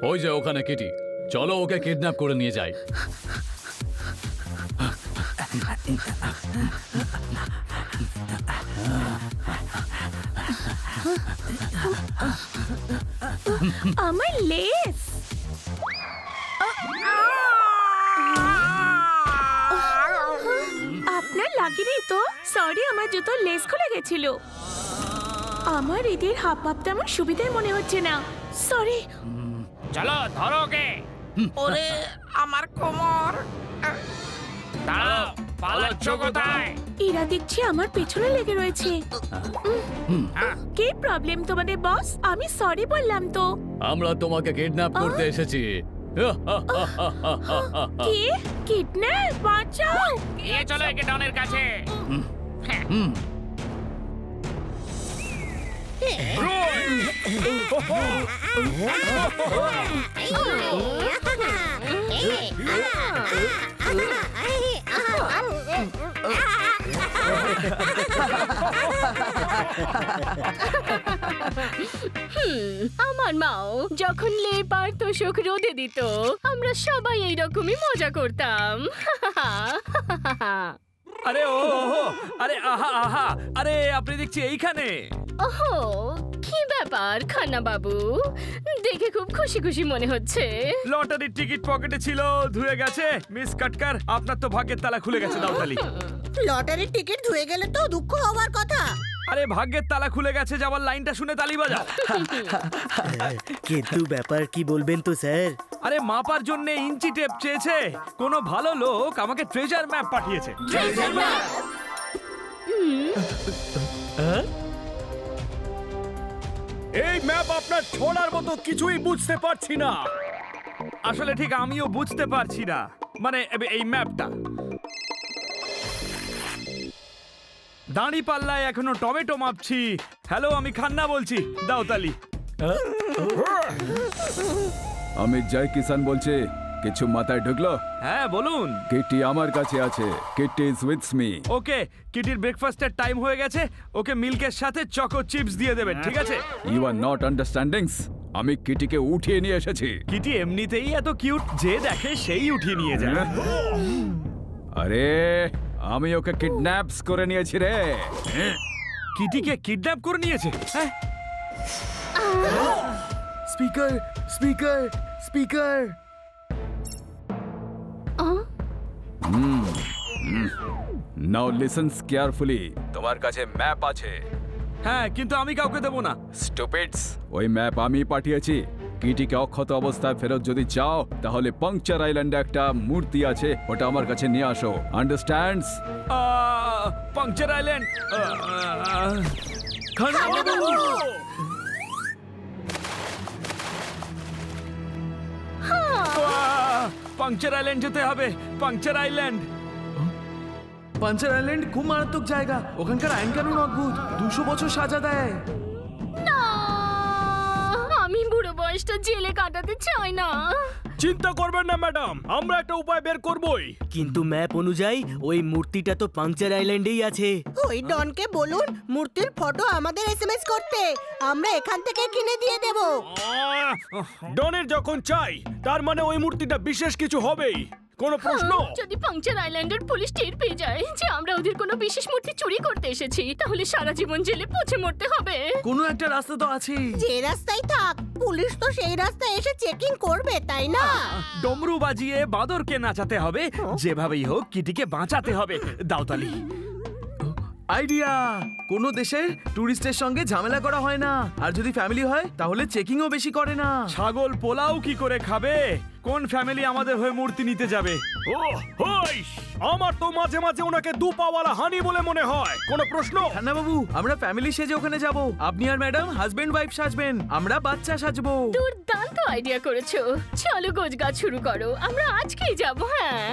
ওই যে ওখানে কিটি, চলো ওকে কিডন্যাপ করে নিয়ে যাই। আমার লেস। আপনার লাগেনি তো? সরি, আমার জুতোর লেস খুলে গেছিল। আমার এদের হাফ হাফ তেমন সুবিধাই মনে হচ্ছে না। সরি। চলো ধরো ওকে। ওরে আমার কোমর। দাঁড়াও, পালাচ্ছ কোথায়? এরা দেখছি আমার পেছনে লেগে রয়েছে। কি প্রবলেম তোমাদের বস? আমি সরি বললাম তো। আমরা তোমাকে কিডন্যাপ করতে এসেছি। কি? কিডন্যাপ? বাঁচাও! নিয়ে চলো একে ডনের কাছে। আমার মাও যখন লেপার তোষক রোদে দিত, আমরা সবাই এইরকমই মজা করতাম। আরে ও আরে আহা আহা, আরে আপনি দেখছি এইখানে। ওহো, কি ব্যাপার খান্না বাবু, দেখে খুব খুশি খুশি মনে হচ্ছে। লটারির টিকিট পকেটে ছিল, ধুয়ে গেছে। মিস কাটকার, আপনার তো ভাগ্যের তালা খুলে গেছে। দাও তালি। লটারির টিকিট ধুয়ে গেলে তো দুঃখ হওয়ার কথা। আরে ভাগ্যের তালা খুলে গেছে, যাবার লাইনটা শুনে তালি বাজাও। কিন্তু ব্যাপার কি বলবেন তো স্যার? আরে মাপার জন্য ইঞ্চি টেপ চেয়েছে। কোনো ভালো লোক আমাকে ট্রেজার ম্যাপ পাঠিয়েছে। এই ম্যাপ আপনার ছোড়ার মতো কিছুই বুঝতে পারছি না। আসলে ঠিক আমিও বুঝতে পারছি না, মানে এই ম্যাপটা। দাঁড়ি পাল্লায় এখনো টমেটো মাপছি। হ্যালো, আমি খান্না বলছি। দাও তালি। আমি জয় কিষান বলছি। কিছু মাথায় ঢুকলো? হ্যাঁ বলুন। কিটি আমার কাছে আছে। Kitty is with me. Okay, কিটির ব্রেকফাস্টের টাইম হয়ে গেছে। ওকে মিল্কের সাথে চকো চিপস দিয়ে দেবেন, ঠিক আছে? You are not understandings. আমি কিটিকে উঠিয়ে নিয়ে এসেছি। কিটি এমনিতেই এত কিউট, যে দেখে সেই উঠিয়ে নিয়ে যায়। আরে আমি ওকে কিডন্যাপস করে নিয়েছি রে। কিটিকে কিডন্যাপ করে নিয়েছে? হ্যাঁ, স্পিকার স্পিকার স্পিকার। নাও লিসেনস কেয়ারফুলি। তোমার কাছে ম্যাপ আছে? হ্যাঁ, কিন্তু আমি কাউকে দেবো না। স্টুপিডস, ওই ম্যাপ আমি পাঠিয়েছি। কিটিকে অক্ষত অবস্থায় ফেরত যদি চাও, তাহলে পাংচার আইল্যান্ডে একটা মূর্তি আছে, ওটা আমার কাছে নিয়ে আসো। Understands? Puncture island. Puncture island যেতে হবে। Puncture island. পাঞ্চার আইল্যান্ড খুব মারাত্মক জায়গা। ওখানকার আইন কানুন অদ্ভুত। 200 বছর সাজা দেয়। না, আমি বুড়ো বয়সটা জেলে কাটাতে চাই না। চিন্তা করবেন না ম্যাডাম, আমরা একটা উপায় বের করবই। কিন্তু ম্যাপ অনুযায়ী ওই মূর্তিটা তো পাংচার আইল্যান্ডেই আছে। ওই ডনকে বলুন মূর্তির ফটো আমাদের এসএমএস করতে। আমরা এখান থেকে কিনে দিয়ে দেব। ডনের যখন চাই, তার মানে ওই মূর্তিটা বিশেষ কিছু হবেই। কোনো প্রশ্ন? যদি পাংচার আইল্যান্ডের পুলিশ টের পেয়ে যায় যে আমরা ওদের কোনো বিশেষ মূর্তি চুরি করতে এসেছি, তাহলে সারা জীবন জেলে পচে মরতে হবে। কোনো একটা রাস্তা তো আছেই। যে রাস্তায় থাক, পুলিশ তো সেই রাস্তায় এসে চেকিং করবে, তাই না? ডমরু বাজিয়ে বাঁদরকে নাচাতে হবে। যেভাবেই হোক কিটিকে বাঁচাতে হবে। দাওতালি। আইডিয়া! কোনো দেশের টুরিস্টের সঙ্গে ঝামেলা করা হয় না, আর যদি ফ্যামিলি হয় তাহলে চেকিংও বেশি করে না। ছাগল পোলাও কি করে খাবে? কোন ফ্যামিলি আমাদের হয়ে মূর্তি নিতে যাবে? ও হই, আমার তো মাঝে মাঝে ওনাকে দু পাওয়ালা হানি বলে মনে হয়। কোনো প্রশ্ন? খান্না বাবু, আমরা ফ্যামিলি সেজে ওখানে যাব। আপনি আর ম্যাডাম হাজবেন্ড ওয়াইফ সাজবেন, আমরা বাচ্চা সাজবো। দুর্দান্ত আইডিয়া করেছো। চলো গোছগাছ শুরু করো, আমরা আজকেই যাব। হ্যাঁ,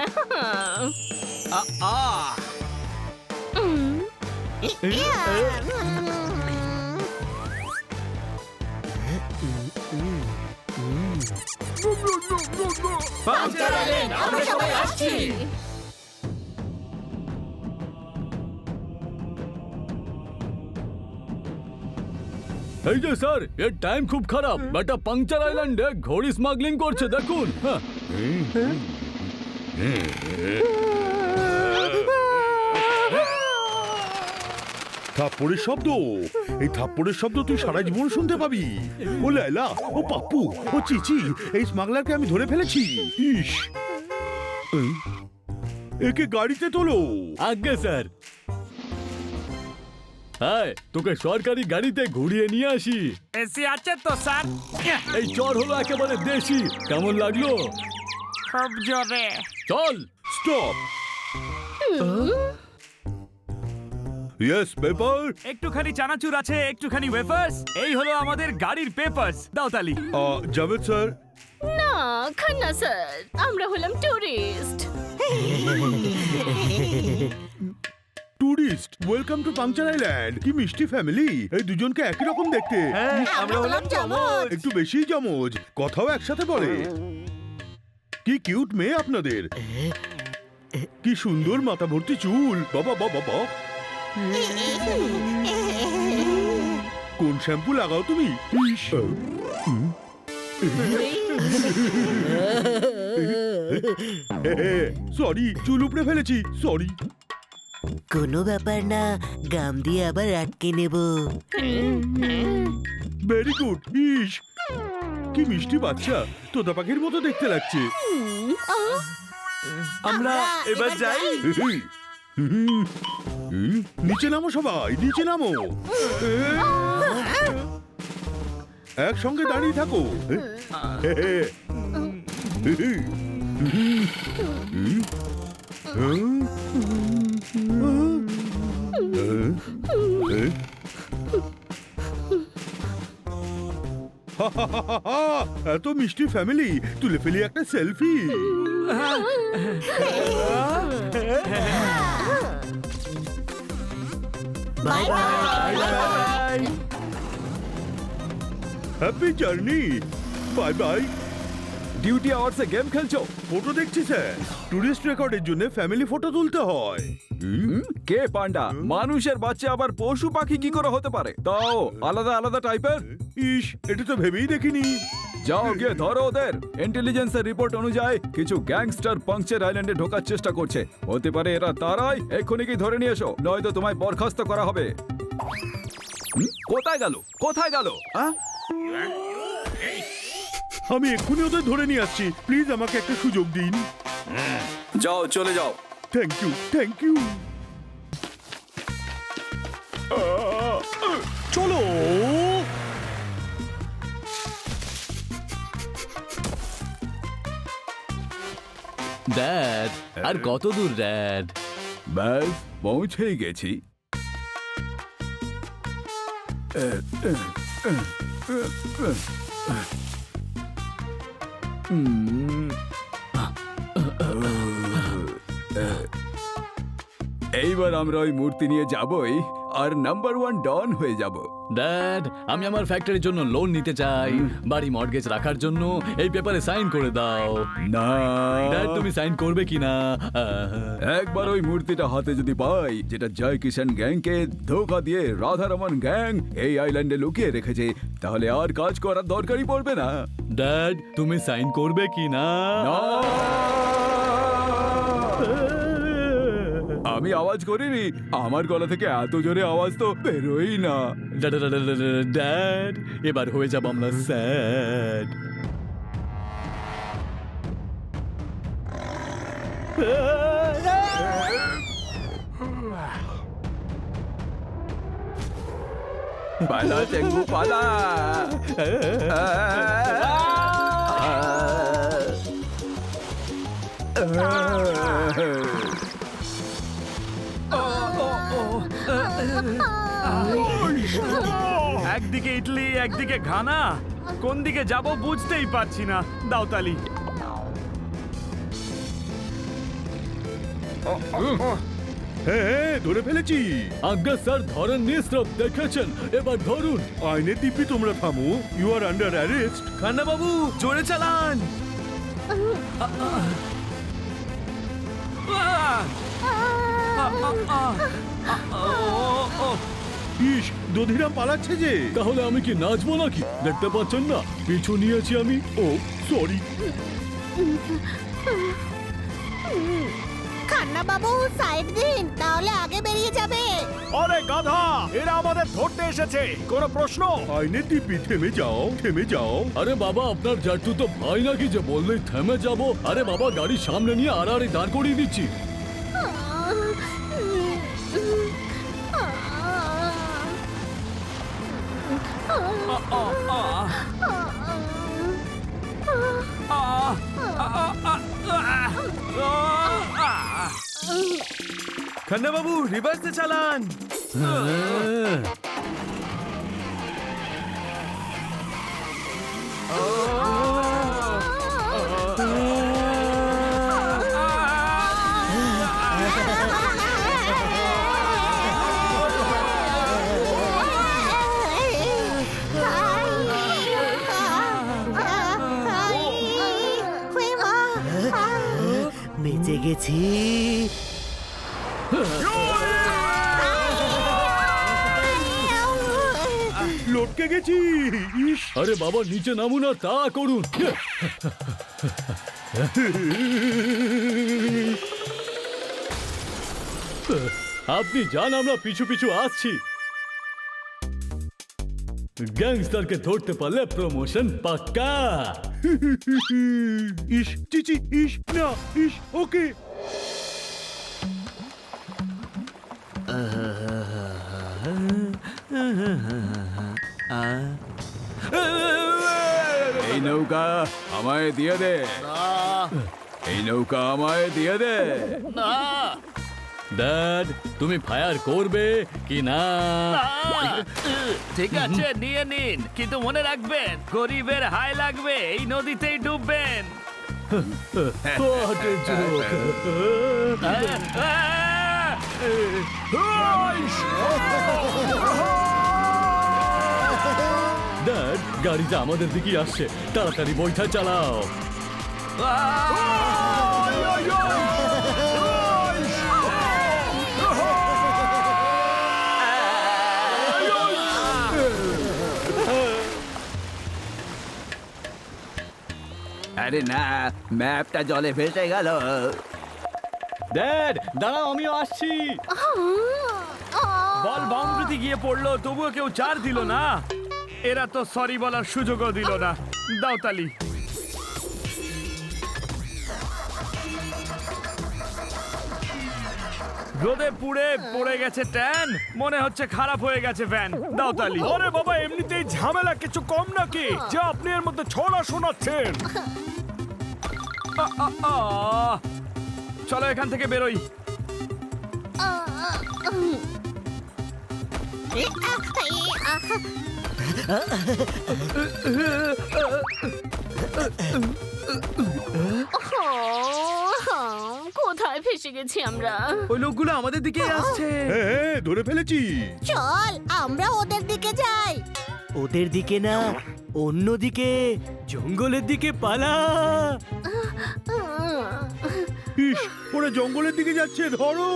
আমরা সবাই আসছি। এই যে স্যার এর টাইম খুব খারাপ বেটা পাংচার আইল্যান্ডে ঘড়ি স্মাগলিং করছে দেখুন হ্যাঁ থাপ্পড়ের শব্দ, এই থাপ্পড়ের শব্দ তুই সারা জীবন শুনতে পাবি। ও লাইলা, ও পাপ্পু, ও চিচি, এই স্মাগলারকে আমি ধরে ফেলেছি। ইস, একে গাড়িতে তোলো। আজ্ঞে স্যার হ্যাঁ তোকে সরকারি গাড়িতে ঘুরিয়ে নিয়ে আসি এসি আছে তো স্যার? এই চর হলো একেবারে দেশি কেমন লাগলো খুব জোরে। চল স্টপ। Yes paper. একটুখানি চানাচুর আছে, একটুখানি ওয়েফার্স। এই হলো আমাদের গাড়ির পেপারস। দাও তালি। জাভেদ স্যার। না খান্না স্যার, আমরা হলাম tourist. Tourist, welcome to puncture island. কি মিষ্টি ফ্যামিলি, এই দুজনকে একই রকম দেখতে। আমরা হলাম জমজ। একটু বেশি জমজ, কথাও একসাথে বলে। কি কিউট মেয়ে আপনাদের, কি সুন্দর মাথা ভর্তি চুল। বাবা বাবা বাবা, কোন শ্যাম্পু লাগাও তুমি? সরি, চুল উপড়ে ফেলেছি, সরি। কোনো ব্যাপার না, গাম দিয়ে আবার আটকে নেব। Very good. ইস, কি মিষ্টি বাচ্চা, তোতা পাখির মতো দেখতে লাগছে। আমরা এবার যাই। নিচে নামো সবাই, নিচে নামো। একসঙ্গে দাঁড়িয়ে থাকো। এত মিষ্টি ফ্যামিলি, তুলে ফেলি একটা selfie. Bye bye. Happy journey, bye bye. Duty আওয়ার্সে গেম খেলছো? ফটো দেখছি স্যার, টুরিস্ট রেকর্ডের জন্য ফ্যামিলি ফটো তুলতে হয়। কে পান্ডা? মানুষের বাচ্চা আবার পশু পাখি কি করে হতে পারে, তাও আলাদা আলাদা টাইপের? ইস, এটা তো ভেবেই দেখিনি। যাও গিয়ে ধরো ওদের। ইন্টেলিজেন্সের রিপোর্ট অনুযায়ী কিছু গ্যাংস্টার পাংচার আইল্যান্ডে ঢোকার চেষ্টা করছে। হতে পারে এরা তারাই। এক্ষুনি কি ধরে নিয়ে এসো, নয়তো তোমায় বরখাস্ত করা হবে। কোথায় গেল, কোথায় গেল? আমি এক্ষুনি ওদের ধরে নিয়ে আসছি, প্লিজ আমাকে একটা সুযোগ দিন। যাও, চলে যাও। Thank you, thank you. চলো। ড্যাড আর কত দূর ড্যাড? ব্যাস পৌঁছেই গেছি। এইবার আমরা ওই মূর্তি নিয়ে যাবই আর নাম্বার 1 ডন হয়ে যাব। ড্যাড আমি আমার ফ্যাক্টরির জন্য লোন নিতে চাই, বাড়ি মর্টগেজ রাখার জন্য। এই পেপারে সাইন করে দাও। না ড্যাড তুমি সাইন করবে কি না? একবার ওই মূর্তিটা হাতে যদি পাই, যেটা জয় কিষান গ্যাংকে ধোকা দিয়ে রাধারমন গ্যাং এই আইল্যান্ডে লুকিয়ে রেখেছে, তাহলে আর কাজ করার দরকারই পড়বে না। ড্যাড তুমি সাইন করবে কি না? আমি আওয়াজ করিনি, আমার গলা থেকে এত জোরে আওয়াজ তো বেরোই না। ড্যাড এবার হয়ে যাব আমরা স্যাড। পালা চেঙ্গু পালা। একদিকে ইডলি, একদিকে ঘানা, কোন দিকে যাব বুঝতেই পারছি না। দাও তালি। হ্যাঁ, ধরে ফেলেছি। আজ্ঞা স্যার ধরেন নিঃস্রব দেখেছেন, এবার ধরুন। আইনের দিব্যি তোমরা থামো, you are under arrest. Khanna বাবু জোরে চালান। ইস দধিরাম পালাচ্ছে যে। তাহলে আমি কি নাচবো নাকি? দেখতে পাচ্ছেন না পিছু নিয়েছি আমি। ও সরি। খান্না বাবু সাইড দিন, তাহলে আগে বেরিয়ে যাবে। আরে গাধা, এরা আমাদের ধরতে এসেছে, কোনো প্রশ্ন? আইনে দিব্যি থেমে যাও, থেমে যাও। আরে বাবা, আপনার জাট্টু তো ভাই নাকি যে বললেই থেমে যাব? আরে বাবা, গাড়ির সামনে নিয়ে আড়াআড়ি দাঁড় করিয়ে দিচ্ছি। খান্না বাবু রিভার্সে চালান। বেঁচে গেছি। লটকে গেছি। ইস আরে বাবা, নিচে নামুন আর তা করুন। আপনি যান, আমরা পিছু পিছু আসছি। গ্যাংস্টারকে ধরতে পারলে প্রমোশন পাক্কা। ইস চিচি, ইস না, ইস ওকে। এই নৌকা আমায় দিয়ে দে। এই নৌকা আমায় দিয়ে দে। ড্যাড, তুমি ফায়ার করবে কি না? ঠিক আছে, নিয়ে নিন, কিন্তু মনে রাখবেন গরিবের হাই লাগবে, এই নদীতেই ডুববেন। What a joke! ড্যাড, গাড়িটা আমাদের দিকেই আসছে, তাড়াতাড়ি বইটা চালাও। আরে না, ম্যাপটা জলে ভেসে গেল। ড্যাড দাঁড়াও, আমিও আসছি। বল বাউন্ডারিতে গিয়ে পড়লো, তবুও কেউ চার দিল না। এরা তো সরি বলার সুযোগও দিল না। দাও তালি। রোদে পুড়ে পড়ে গেছে ট্যান, মনে হচ্ছে খারাপ হয়ে গেছে ভ্যান। দাও তালি। আরে বাবা, এমনিতেই ঝামেলা কিছু কম নাকি যে আপনি এর মধ্যে ছড়া শোনাচ্ছেন? চলো এখান থেকে বেরোই। কোথায় ফেসে গেছি আমরা? ওই লোকগুলো আমাদের দিকেই আসছে। হ্যাঁ ধরে ফেলেছি। চল আমরা ওদের দিকে যাই। ওদের দিকে না, অন্যদিকে, জঙ্গলের দিকে পালা। ইস ওরা জঙ্গলের দিকে যাচ্ছে, ধরো।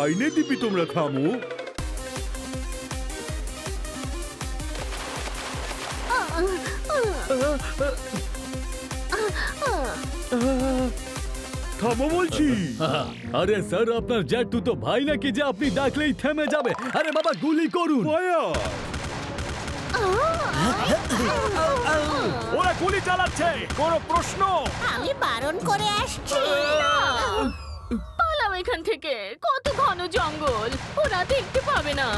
আইনে দিব্যি তোমরা থামো। থামো বলছি। আরে স্যার, আপনার জ্যাটু তো ভাই নাকি যে আপনি ডাকলেই থেমে যাবে? আরে বাবা, গুলি করুন। ফায়ার। ওরা গুলি চালাচ্ছে, কোনো প্রশ্ন? আমি বারণ করে আসছি। পালাও এখান থেকে, কত ঘন জঙ্গল, ওরা দেখতে পাবে না।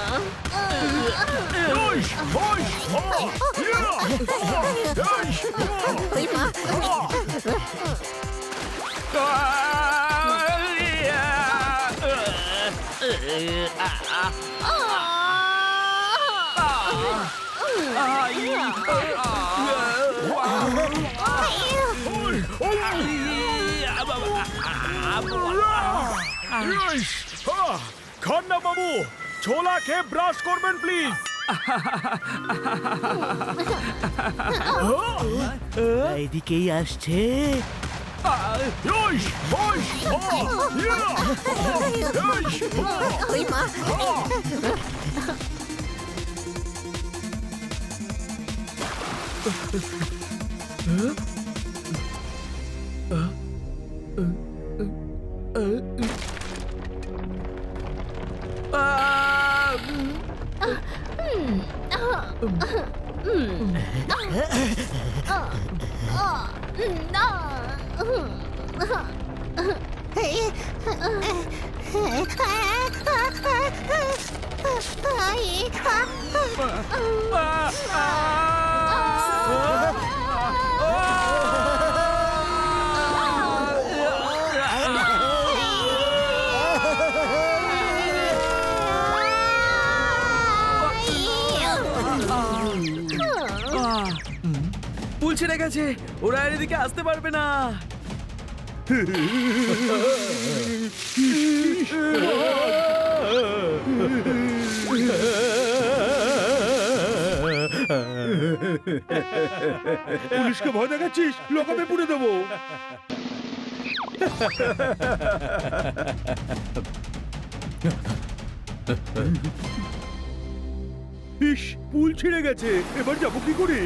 খান্না বাবু, ছোলা খেয়ে ব্রাশ করবেন প্লিজ। এইদিকেই আসছে। ওই মা পুল ছিঁড়ে গেছে, ওরা আর এদিকে আসতে পারবে না। পুলিশকে ভয় দেখাচ্ছিস, লোকাবে পুড়ে দেবো। ইস, পুল ছিঁড়ে গেছে, এবার যাবো কি করে?